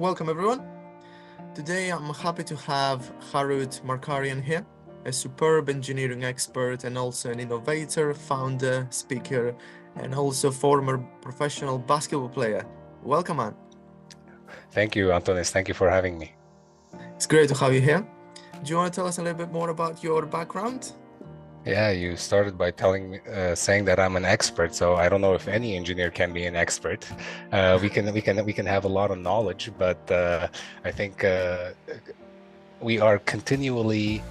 welcome everyone. Today I'm happy to have Harout Markarian here, a superb engineering expert and also an innovator, founder, speaker, and also former professional basketball player. Welcome, man. Thank you, Antonis. Thank you for having me. It's great to have you here. Do you want to tell us a little bit more about your background? Yeah, you started by saying that I'm an expert. So I don't know if any engineer can be an expert. We can have a lot of knowledge, but I think we are continually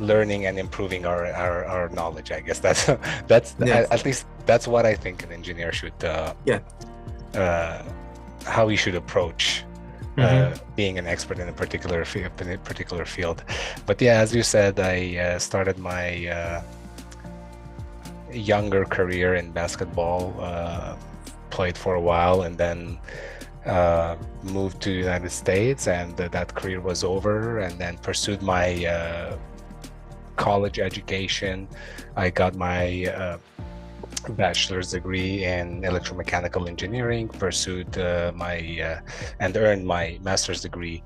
learning and improving our knowledge. I guess that's at least that's what I think an engineer should how he should approach being an expert in a particular field. But yeah, as you said, I started my younger career in basketball, played for a while, and then moved to the United States, and that career was over, and then pursued my college education. I got my bachelor's degree in electromechanical engineering, pursued and earned my master's degree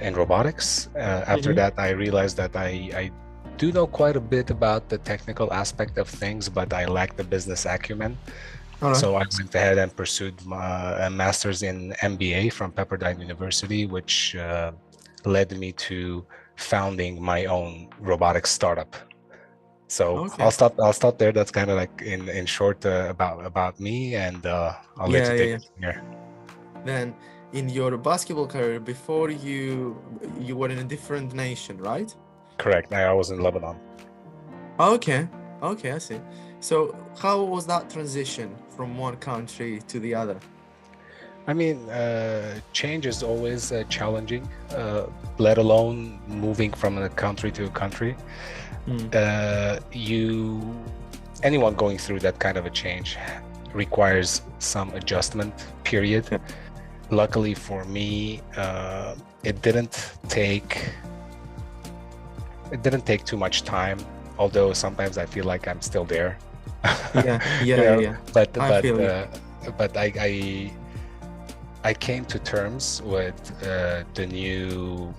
in robotics. After that, I realized that I do know quite a bit about the technical aspect of things, but I lack the business acumen. Right. So I went ahead and pursued a master's in MBA from Pepperdine University, which led me to founding my own robotics startup. So I'll stop there. That's kind of like in short about me, and I'll let you take it from here. Then in your basketball career, before you were in a different nation, right? Correct. I was in Lebanon. Okay, I see. So how was that transition from one country to the other? I mean, change is always challenging, let alone moving from a country to a country. Anyone going through that kind of a change requires some adjustment period. Yeah. Luckily for me, it didn't take too much time, although sometimes I feel like I'm still there. Yeah. But I came to terms with the new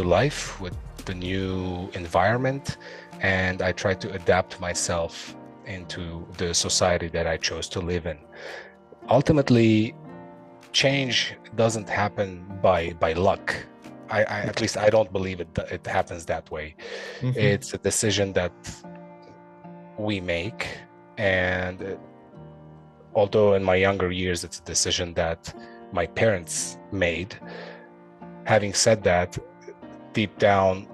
life, with the new environment, and I tried to adapt myself into the society that I chose to live in. Ultimately, change doesn't happen by luck. At least I don't believe it happens that way. It's a decision that we make, and although in my younger years it's a decision that my parents made. Having said that, deep down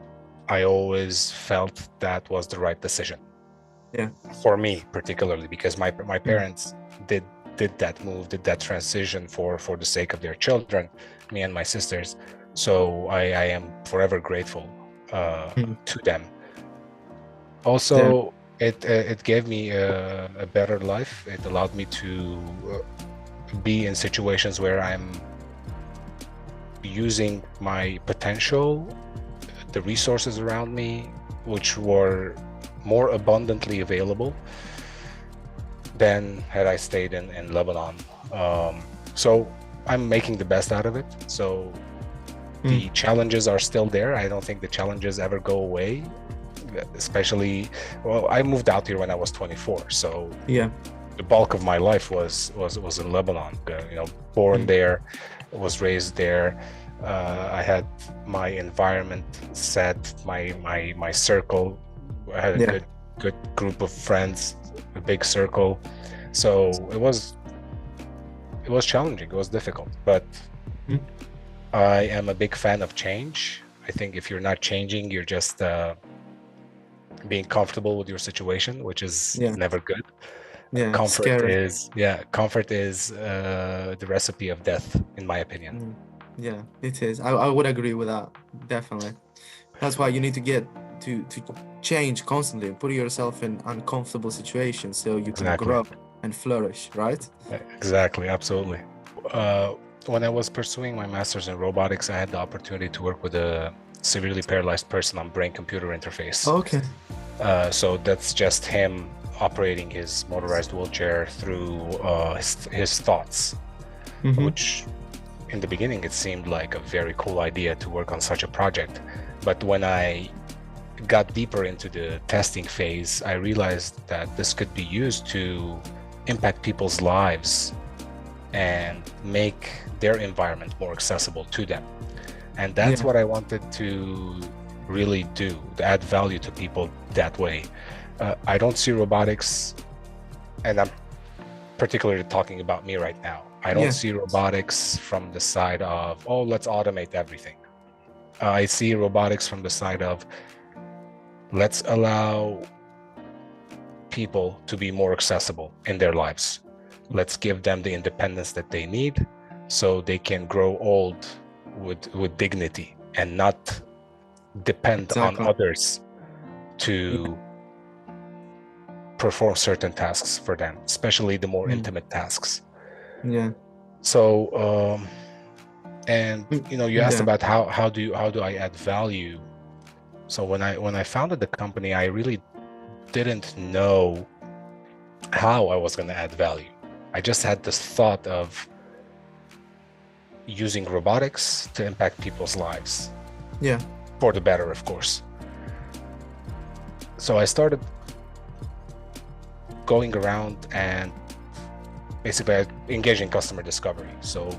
I always felt that was the right decision. Yeah. For me particularly, because my parents did that move, did that transition for the sake of their children, me and my sisters. So I am forever grateful to them. Also, it gave me a better life. It allowed me to be in situations where I'm using my potential, the resources around me, which were more abundantly available than had I stayed in Lebanon. So I'm making the best out of it. So the challenges are still there. I don't think the challenges ever go away, especially, I moved out here when I was 24. So the bulk of my life was in Lebanon, born there, was raised there. I had my environment set, my circle. I had a good group of friends, a big circle. So it was challenging. It was difficult, but I am a big fan of change. I think if you're not changing, you're just being comfortable with your situation, which is never good. Comfort is the recipe of death, in my opinion. Yeah, it is. I would agree with that, definitely. That's why you need to get to change constantly, put yourself in uncomfortable situations so you can grow and flourish, right? Exactly, absolutely. When I was pursuing my master's in robotics, I had the opportunity to work with a severely paralyzed person on brain-computer interface. Okay. So that's just him operating his motorized wheelchair through his thoughts, which in the beginning, it seemed like a very cool idea to work on such a project. But when I got deeper into the testing phase, I realized that this could be used to impact people's lives and make their environment more accessible to them. And that's what I wanted to really do, to add value to people that way. I don't see robotics, and I'm particularly talking about me right now. I don't see robotics from the side of, oh, let's automate everything. I see robotics from the side of, let's allow people to be more accessible in their lives. Let's give them the independence that they need so they can grow old with dignity and not depend on others to perform certain tasks for them, especially the more intimate tasks. So and you asked about how do I add value. So when I founded the company, I really didn't know how I was going to add value. I just had this thought of using robotics to impact people's lives. For the better, of course. So I started going around and basically engaging customer discovery. So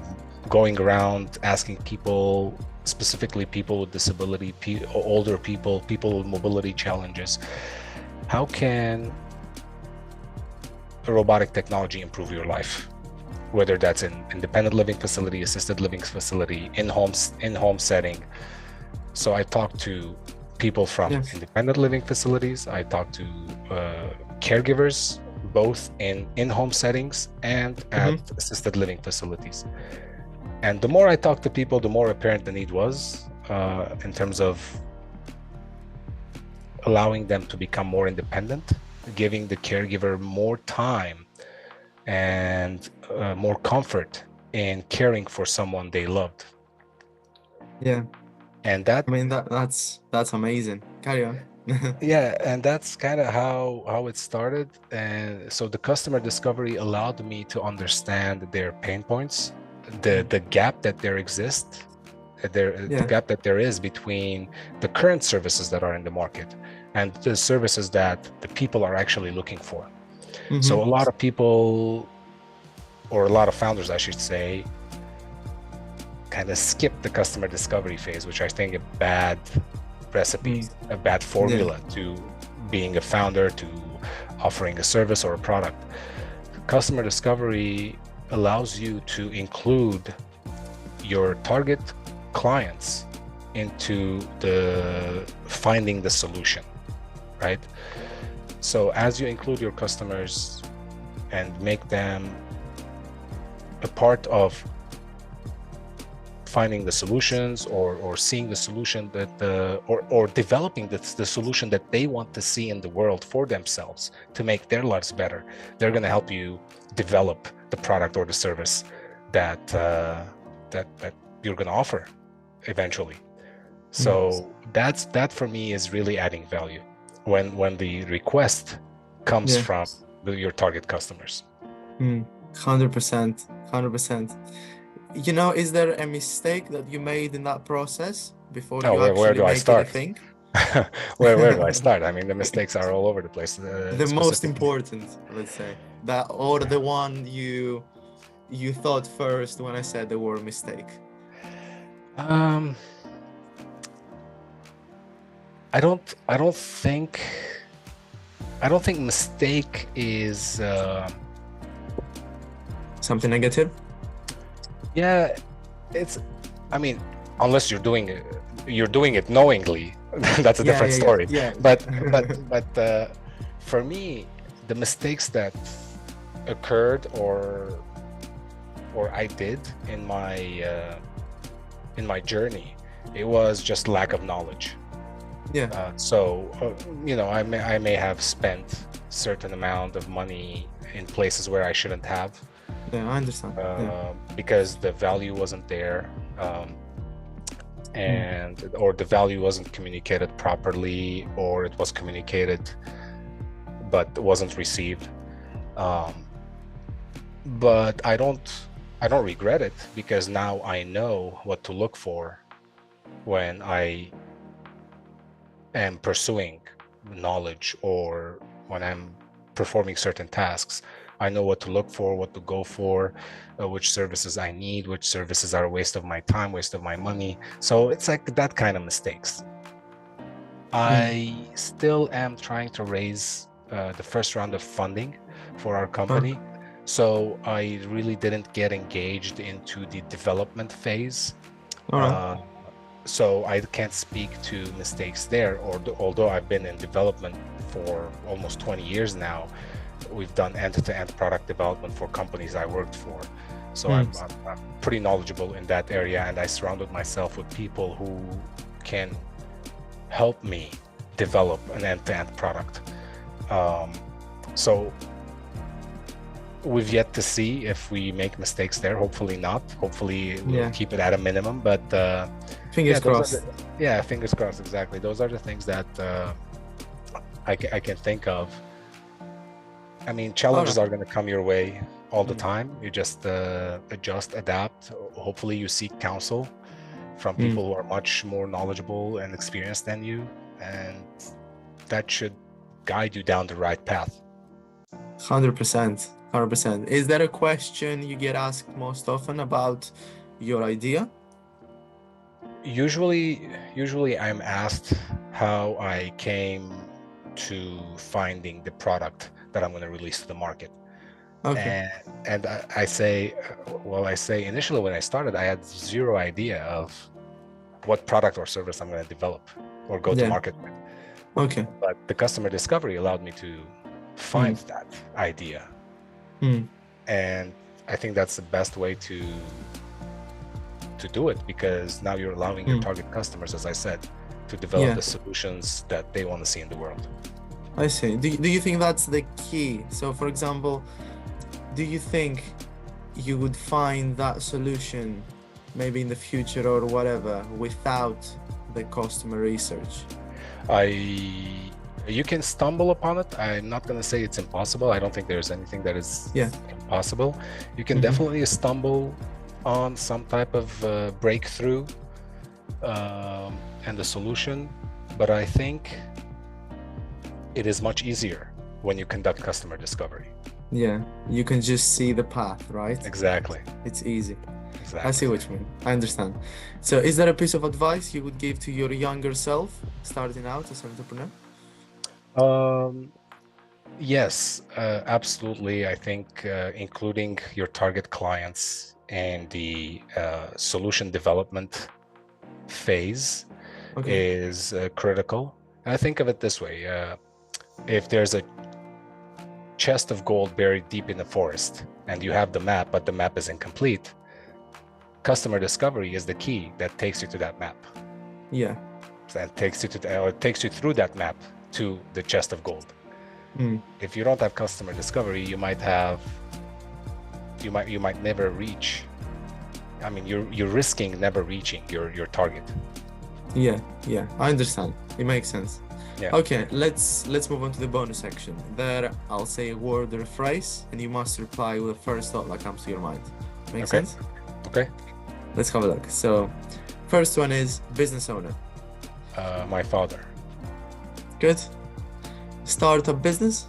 going around asking people, specifically people with disability, older people with mobility challenges, how can a robotic technology improve your life? Whether that's in independent living facility, assisted living facility, in-home setting. So I talked to people from independent living facilities. I talked to caregivers, both in-home settings and at assisted living facilities. And the more I talked to people, the more apparent the need was in terms of allowing them to become more independent, giving the caregiver more time and more comfort in caring for someone they loved. And that's amazing. Carry on. And that's kind of how it started. And so the customer discovery allowed me to understand their pain points, the gap that there exists, the gap that there is between the current services that are in the market and the services that the people are actually looking for. So a lot of people, or a lot of founders, I should say, kind of skip the customer discovery phase, which I think a bad recipe, a bad formula to being a founder, to offering a service or a product. Customer discovery allows you to include your target clients into the finding the solution, right? So as you include your customers and make them a part of finding the solutions or seeing the solution that or developing the solution that they want to see in the world for themselves to make their lives better, they're going to help you develop the product or the service that you're going to offer eventually. So that for me is really adding value when the request comes from your target customers. 100%. Is there a mistake that you made in that process before you where actually do I make start? it a thing? where do I start? I mean, the mistakes are all over the place. The most important, let's say, that, or the one you thought first when I said the word mistake. I don't think mistake is something negative. I mean, unless you're doing it knowingly, that's a different story. But for me, the mistakes that occurred or I did in my journey, it was just lack of knowledge. I may have spent certain amount of money in places where I shouldn't have. I understand. Because the value wasn't there, or the value wasn't communicated properly, or it was communicated but wasn't received. But I don't I don't regret it, because now I know what to look for when I am pursuing knowledge or when I'm performing certain tasks. I know what to look for, what to go for, which services I need, which services are a waste of my time, waste of my money. So it's like that kind of mistakes. I still am trying to raise the first round of funding for our company. So I really didn't get engaged into the development phase. All right. So I can't speak to mistakes there, although I've been in development for almost 20 years now. We've done end-to-end product development for companies I worked for. So I'm pretty knowledgeable in that area, and I surrounded myself with people who can help me develop an end-to-end product. So we've yet to see if we make mistakes there. Hopefully not. Hopefully we'll keep it at a minimum, but fingers crossed. Fingers crossed, exactly. Those are the things that I can think of. I mean, challenges are going to come your way all the time. You just adjust, adapt. Hopefully you seek counsel from people who are much more knowledgeable and experienced than you, and that should guide you down the right path. 100%. Is there a question you get asked most often about your idea? Usually I'm asked how I came to finding the product that I'm going to release to the market. Okay. And I say initially when I started, I had zero idea of what product or service I'm going to develop or go to market with. Okay. But the customer discovery allowed me to find that idea. And I think that's the best way to do it, because now you're allowing your target customers, as I said, to develop the solutions that they want to see in the world. I see. Do you think that's the key? So, for example, do you think you would find that solution maybe in the future or whatever without the customer research? You can stumble upon it. I'm not going to say it's impossible. I don't think there's anything that is impossible. You can definitely stumble on some type of breakthrough and the solution, but I think it is much easier when you conduct customer discovery. Yeah, you can just see the path, right? Exactly. It's easy. Exactly. I see what you mean. I understand. So is there a piece of advice you would give to your younger self starting out as an entrepreneur? Yes, absolutely. I think including your target clients and the solution development phase is critical. And I think of it this way. If there's a chest of gold buried deep in the forest and you have the map, but the map is incomplete, customer discovery is the key that takes you to that map. Yeah. And takes you through that map to the chest of gold. If you don't have customer discovery, you might never reach. I mean, you're risking never reaching your target. Yeah, I understand. It makes sense. Yeah. Okay, let's move on to the bonus section. There, I'll say a word or a phrase, and you must reply with the first thought that comes to your mind. Make sense? Okay. Let's have a look. So, first one is business owner. My father. Good. Startup business.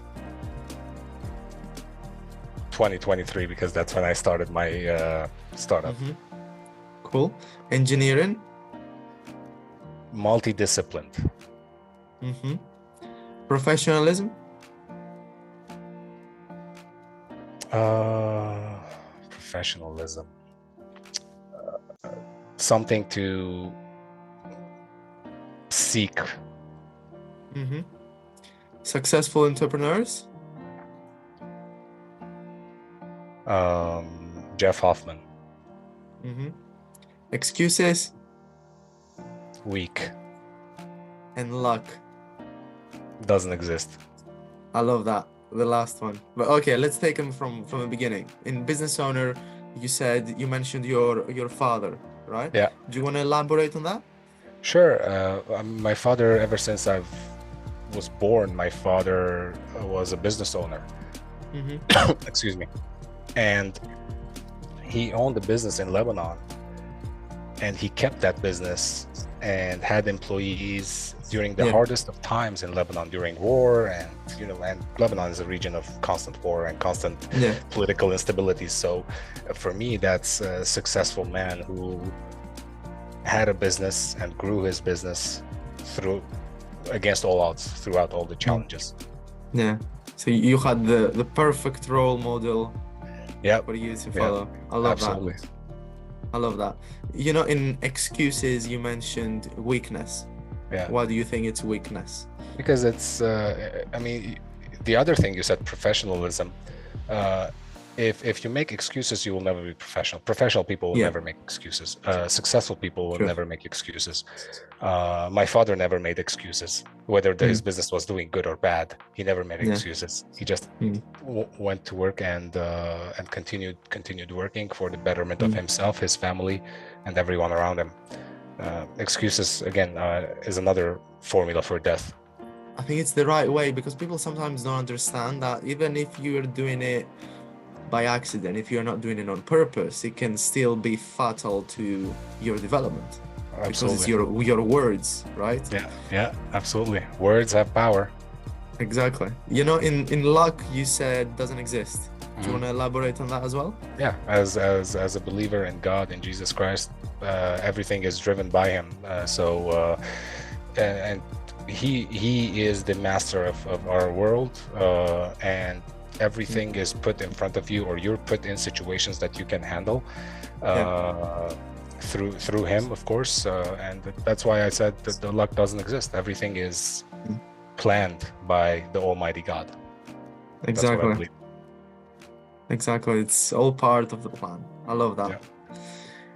2023, because that's when I started my startup. Cool. Engineering. Multidisciplined. Professionalism. Professionalism. Something to seek. Successful entrepreneurs. Jeff Hoffman. Excuses. Weak. And luck. Doesn't exist. I love that. The last one. But okay, let's take them from the beginning. In business owner, you mentioned your father, right? Yeah. Do you want to elaborate on that? Sure. My father, ever since I was born, my father was a business owner. Excuse me. And he owned a business in Lebanon, and he kept that business and had employees during the hardest of times in Lebanon, during war, and and Lebanon is a region of constant war and constant political instability. So for me, that's a successful man who had a business and grew his business against all odds, throughout all the challenges. So you had the perfect role model for you to follow. I love absolutely. that. I love that. In excuses, you mentioned weakness. Why do you think it's weakness? Because it's, the other thing you said, professionalism. If you make excuses, you will never be professional. Professional people will never make excuses. Successful people will never make excuses. My father never made excuses, whether his business was doing good or bad. He never made excuses. He just went to work and continued working for the betterment of himself, his family, and everyone around him. Excuses, again, is another formula for death. I think it's the right way, because people sometimes don't understand that even if you're doing it by accident, if you're not doing it on purpose, it can still be fatal to your development. Absolutely. Because it's your words, right? Yeah, absolutely. Words have power. Exactly. In luck, you said doesn't exist. Do you want to elaborate on that as well? Yeah, as a believer in God, in Jesus Christ, everything is driven by Him. And He is the master of our world, and everything is put in front of you, or you're put in situations that you can handle through Him, of course. And that's why I said that the luck doesn't exist. Everything is planned by the Almighty God. Exactly. Exactly. It's all part of the plan. I love that. Yeah.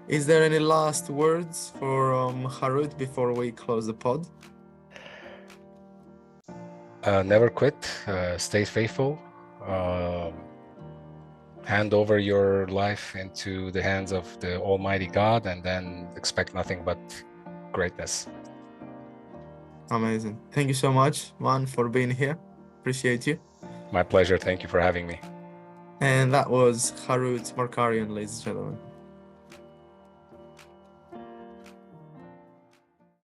Is there any last words for Harout before we close the pod? Never quit. Stay faithful. Hand over your life into the hands of the Almighty God, and then expect nothing but greatness. Amazing. Thank you so much, man, for being here. Appreciate you. My pleasure. Thank you for having me. And that was Harout Markarian, ladies and gentlemen.